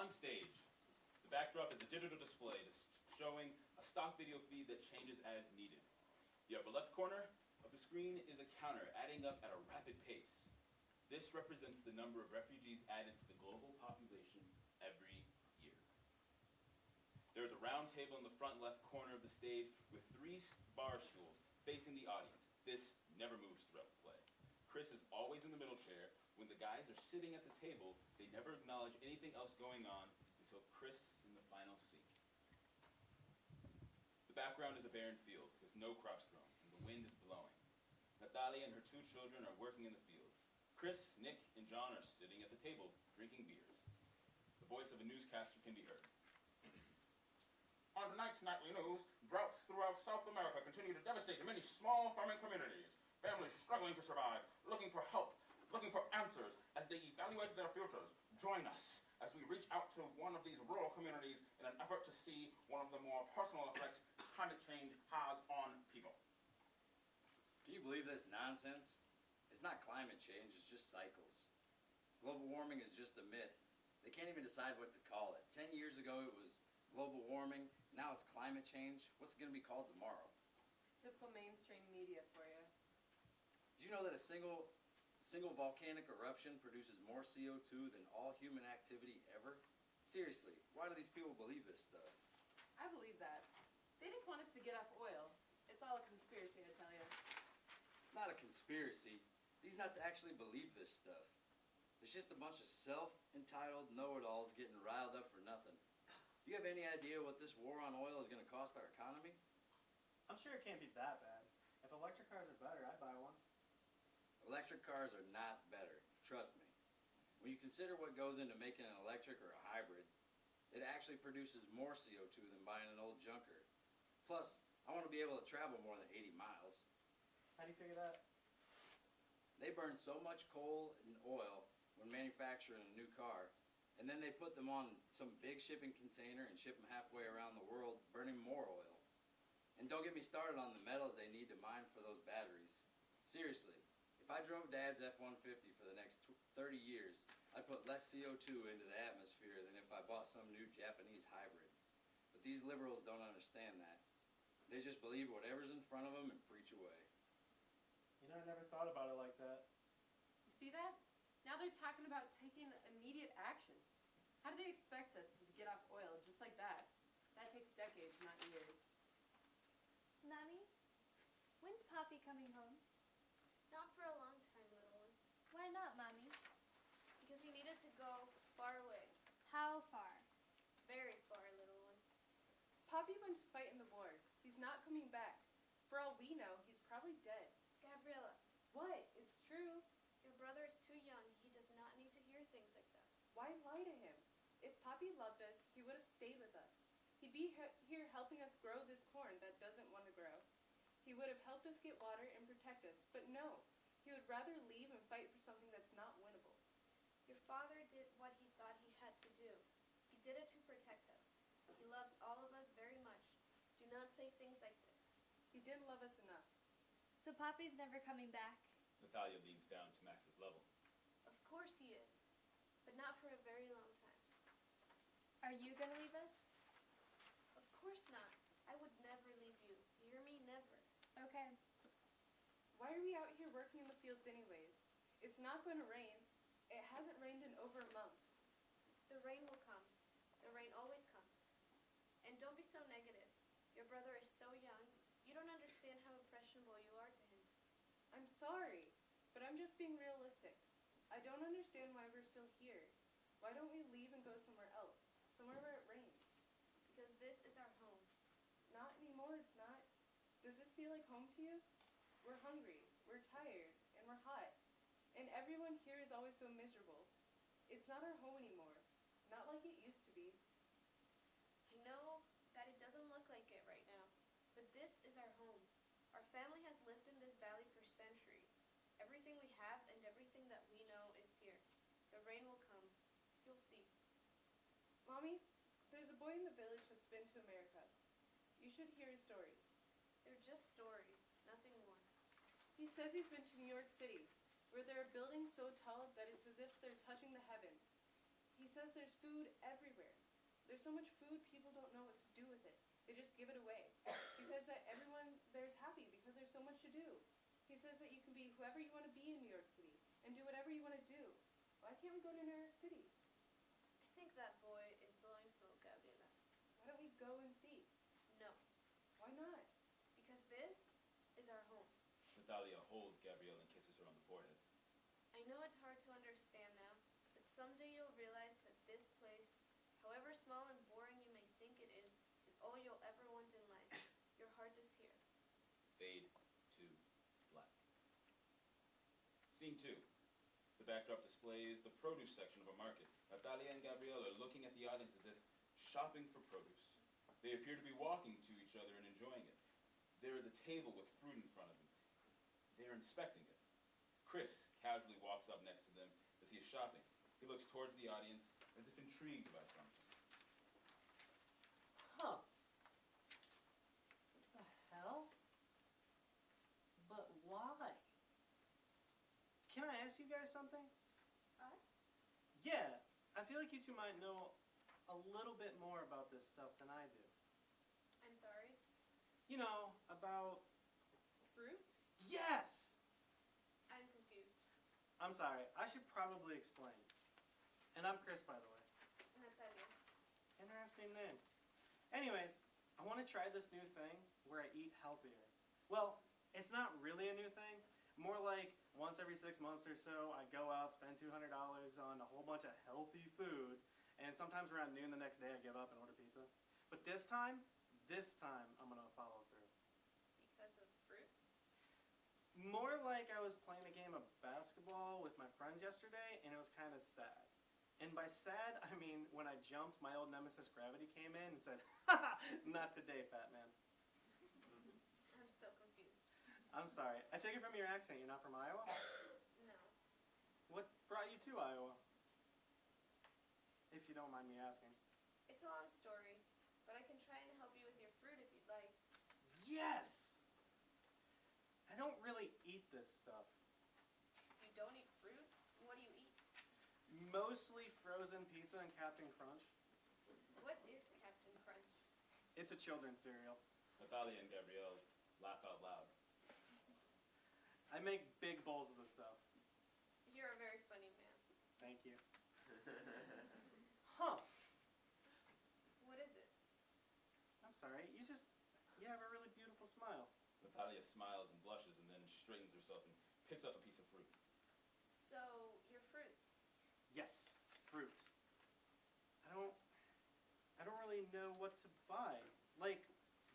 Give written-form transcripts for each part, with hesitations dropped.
On stage, the backdrop is a digital display showing a stock video feed that changes as needed. The upper left corner of the screen is a counter adding up at a rapid pace. This represents the number of refugees added to the global population every year. There is a round table in the front left corner of the stage with 3 bar stools facing the audience. This never moves throughout the play. Chris is always in the middle chair. When the guys are sitting at the table, they never acknowledge anything else going on until Chris in the final scene. The background is a barren field with no crops growing, and the wind is blowing. Natalia and her 2 children are working in the fields. Chris, Nick, and John are sitting at the table, drinking beers. The voice of a newscaster can be heard. On tonight's nightly news, droughts throughout South America continue to devastate many small farming communities. Families struggling to survive, looking for help, looking for answers as they evaluate their futures. Join us as we reach out to one of these rural communities in an effort to see one of the more personal effects climate change has on people. Can you believe this nonsense? It's not climate change, it's just cycles. Global warming is just a myth. They can't even decide what to call it. 10 years ago it was global warming, now it's climate change. What's it going to be called tomorrow? Typical mainstream media for you. Did you know that a single volcanic eruption produces more CO2 than all human activity ever? Seriously, why do these people believe this stuff? I believe that. They just want us to get off oil. It's all a conspiracy, I tell you. It's not a conspiracy. These nuts actually believe this stuff. It's just a bunch of self-entitled know-it-alls getting riled up for nothing. Do you have any idea what this war on oil is going to cost our economy? I'm sure it can't be that bad. If electric cars are better, I'd buy one. Electric cars are not better, trust me. When you consider what goes into making an electric or a hybrid, it actually produces more CO2 than buying an old junker. Plus, I want to be able to travel more than 80 miles. How do you figure that? They burn so much coal and oil when manufacturing a new car, and then they put them on some big shipping container and ship them halfway around the world, burning more oil. And don't get me started on the metals they need to mine for those batteries. Seriously, if I drove Dad's F-150 for the next 30 years, I'd put less CO2 into the atmosphere than if I bought some new Japanese hybrid. But these liberals don't understand that. They just believe whatever's in front of them and preach away. You know, I never thought about it like that. You see that? Now they're talking about taking immediate action. How do they expect us to get off oil just like that? That takes decades, not years. Mommy, when's Poppy coming home? Not for a long time, little one. Why not, Mommy? Because he needed to go far away. How far? Very far, little one. Poppy went to fight in the war. He's not coming back. For all we know, he's probably dead. Gabriella, What? It's true. your brother is too young. He does not need to hear things like that. Why lie to him? If Poppy loved us, he would have stayed with us. He'd be here helping us grow this corn that doesn't want to grow. He would have helped us get water and protect us, but no. He would rather leave and fight for something that's not winnable. Your father did what he thought he had to do. He did it to protect us. He loves all of us very much. Do not say things like this. He didn't love us enough. So Poppy's never coming back? Natalia leans down to Max's level. Of course he is, but not for a very long time. Are you gonna leave us? Of course not. I would never leave you. You hear me? Never. Okay. Why are we out here working in the fields anyways? It's not going to rain. It hasn't rained in over a month. The rain will come. The rain always comes. And don't be so negative. Your brother is so young. You don't understand how impressionable you are to him. I'm sorry, but I'm just being realistic. I don't understand why we're still here. Why don't we leave and go somewhere else? Somewhere where it rains. Because this is our home. Not anymore, it's not. Does this feel like home to you? We're hungry, we're tired, and we're hot. And everyone here is always so miserable. It's not our home anymore. Not like it used to be. I know that it doesn't look like it right now, but this is our home. Our family has lived in this valley for centuries. Everything we have and everything that we know is here. The rain will come. You'll see. Mommy, there's a boy in the village that's been to America. You should hear his stories. They're just stories, nothing more. He says he's been to New York City, where there are buildings so tall that it's as if they're touching the heavens. He says there's food everywhere. There's so much food, people don't know what to do with it. They just give it away. He says that everyone there's happy because there's so much to do. He says that you can be whoever you want to be in New York City and do whatever you want to do. Why can't we go to New York City? I think that boy is blowing smoke, Gabriela. Why don't we go and see? No, Why not? because this is our home. Natalia holds Gabrielle and kisses her on the forehead. I know it's hard to understand now, but someday you'll realize that this place, however small and boring you may think it is all you'll ever want in life. Your heart is here. Fade to black. Scene 2. The backdrop displays the produce section of a market. Natalia and Gabrielle are looking at the audience as if shopping for produce. They appear to be walking to each other and enjoying it. There is a table with fruit in front of them. They are inspecting it. Chris casually walks up next to them as he is shopping. He looks towards the audience as if intrigued by something. Huh. What the hell? But why? Can I ask you guys something? Us? Yeah, I feel like you two might know a little bit more about this stuff than I do. I'm sorry. You know, about... Fruit? Yes! I'm confused. I'm sorry, I should probably explain. And I'm Chris, by the way. Natalia. Interesting name. Anyways, I want to try this new thing where I eat healthier. Well, it's not really a new thing. More like once every 6 months or so, I go out, spend $200 on a whole bunch of healthy food, and sometimes around noon the next day I give up and order pizza. But this time I'm going to follow through. Because of fruit? More like I was playing a game of basketball with my friends yesterday, and it was kind of sad. And by sad, I mean when I jumped, my old nemesis Gravity came in and said, "Ha, not today, fat man." I'm still confused. I'm sorry. I take it from your accent, you're not from Iowa? No. What brought you to Iowa? If you don't mind me asking. It's a long story, but I can try and help you with your fruit if you'd like. Yes! I don't really eat this stuff. You don't eat fruit? What do you eat? Mostly frozen pizza and Captain Crunch. What is Captain Crunch? It's a children's cereal. Natalia and Gabrielle laugh out loud. I make big bowls of the stuff. You're a very funny man. Thank you. Huh. What is it? I'm sorry. You have a really beautiful smile. Natalia smiles and blushes and then straightens herself and picks up a piece of fruit. So, your fruit. Yes, fruit. I don't really know what to buy. Like,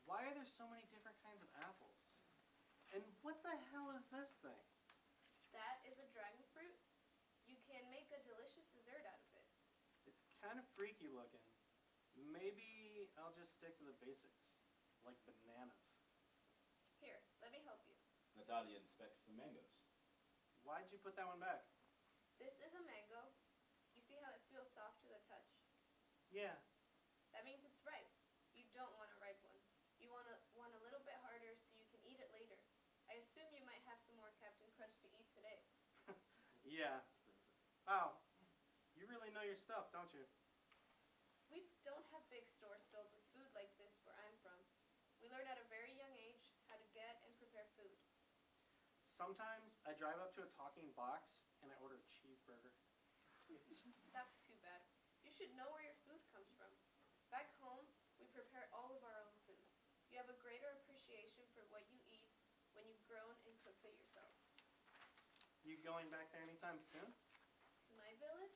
why are there so many different kinds of apples? And what the hell is this thing? That is a dragon fruit. You can make a delicious dessert out of it. It's kind of freaky looking. Maybe I'll just stick to the basics, like bananas. Here, let me help you. Natalia inspects some mangoes. Why'd you put that one back? This is a mango. You see how it feels soft to the touch? Yeah. That means it's ripe. You don't want a ripe one. You want one a little bit harder so you can eat it later. I assume you might have some more Captain Crunch to eat today. Yeah. Wow. You really know your stuff, don't you? We don't have big stores filled with food like this where I'm from. We learn at a very young age how to get and prepare food. Sometimes I drive up to a talking box and I order a cheeseburger. That's too bad. You should know where your food comes from. Back home, we prepare all of our own food. You have a greater appreciation for what you eat when you've grown and cooked it yourself. You going back there anytime soon? To my village?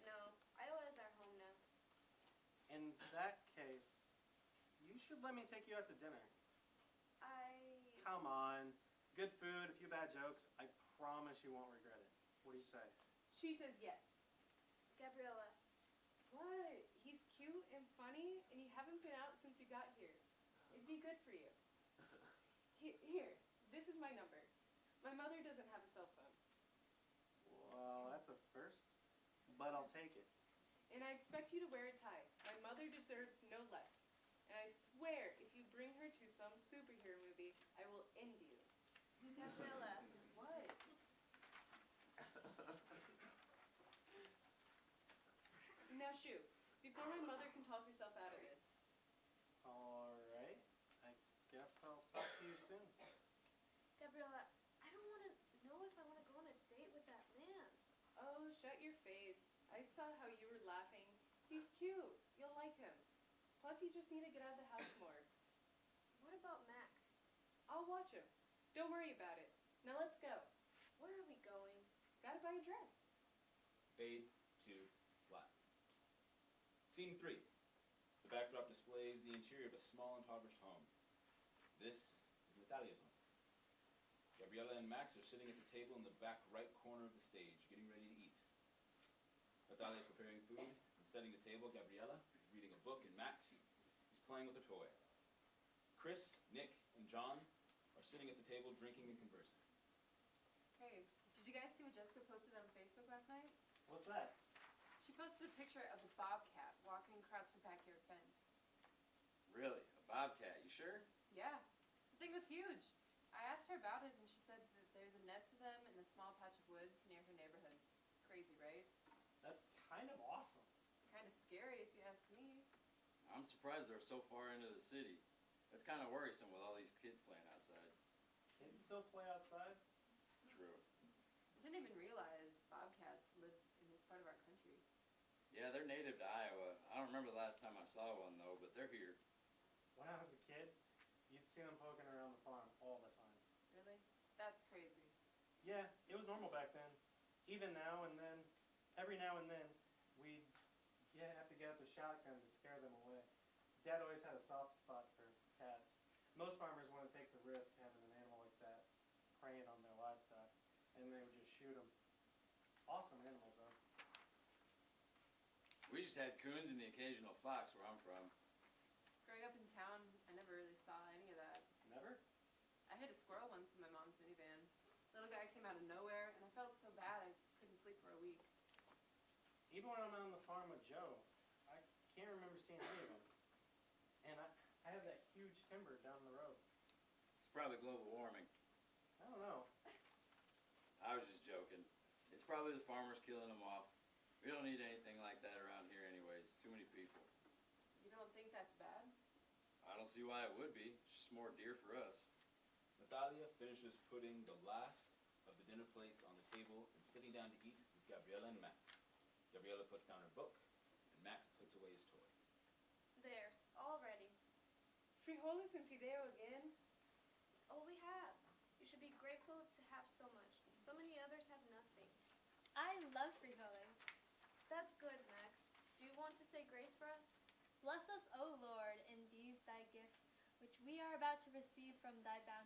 No, Iowa is our home now. In that case, you should let me take you out to dinner. Come on. Good food, a few bad jokes. I promise you won't regret it. What do you say? She says yes. Gabriela, What? He's cute and funny, and you haven't been out since you got here. It'd be good for you. Here, this is my number. My mother doesn't have a cell phone. Well, that's a first, but I'll take it. And I expect you to wear a tie. My mother deserves no less. And I swear, if you bring her to some superhero movie, I will end you. Gabriela, What? Now shoo, before my mother can talk herself out of this. Alright, I guess I'll talk to you soon. Gabriella, I don't want to know if I want to go on a date with that man. Oh, shut your face. I saw how you were laughing. He's cute. You'll like him. Plus, you just need to get out of the house more. What about Max? I'll watch him. Don't worry about it. Now let's go. Where are we going? Gotta buy a dress. Fade to black. Scene 3. The backdrop displays the interior of a small, impoverished home. This is Natalia's home. Gabriella and Max are sitting at the table in the back right corner of the stage, getting ready to eat. Natalia is preparing food and setting the table. Gabriella is reading a book, and Max is playing with a toy. Chris, Nick, and John are sitting at the table drinking and conversing. Hey, did you guys see what Jessica posted on Facebook last night? What's that? She posted a picture of a bobcat walking across her backyard fence. Really? A bobcat? You sure? Yeah, the thing was huge. I asked her about it, and she said that there's a nest of them in a small patch of woods near her neighborhood. Crazy, right? That's kind of awesome. Kind of scary, if you ask me. I'm surprised they're so far into the city. That's kind of worrisome with all these kids playing outside. Kids still play outside? True. I didn't even realize bobcats live in this part of our country. Yeah, they're native to Iowa. I don't remember the last time I saw one, though, but they're here. When I was a kid, you'd see them poking around the farm all the time. Really? That's crazy. Yeah, it was normal back then. Even now and then, every now and then, we'd have to get out the shotgun to scare them away. Dad always had a soft spot for cats. Most farmers wouldn't take the risk having an animal like that preying on their livestock, and they would just shoot them. Awesome animals, though. We just had coons and the occasional fox where I'm from. Growing up in town, I never really saw any of that. Never? I hit a squirrel once in my mom's minivan. Little guy came out of nowhere, and I felt so bad I couldn't sleep for a week. Even when I'm on the farm with Joe, I can't remember seeing any of them. And I have that huge timber down the road. It's probably global warming. I don't know. I was just joking. It's probably the farmers killing them off. We don't need anything like that around here anyways. Too many people. You don't think that's bad? I don't see why it would be. It's just more deer for us. Natalia finishes putting the last of the dinner plates on the table and sitting down to eat with Gabriella and Max. Gabriella puts down her book, and Max puts away his toy. There, all ready. Frijoles and fideo again? It's all we have. You should be grateful to have so much. So many others have nothing. I love frijoles. That's good, Max. Do you want to say grace for us? Bless us, O Lord, in these thy gifts, which we are about to receive from thy bounty.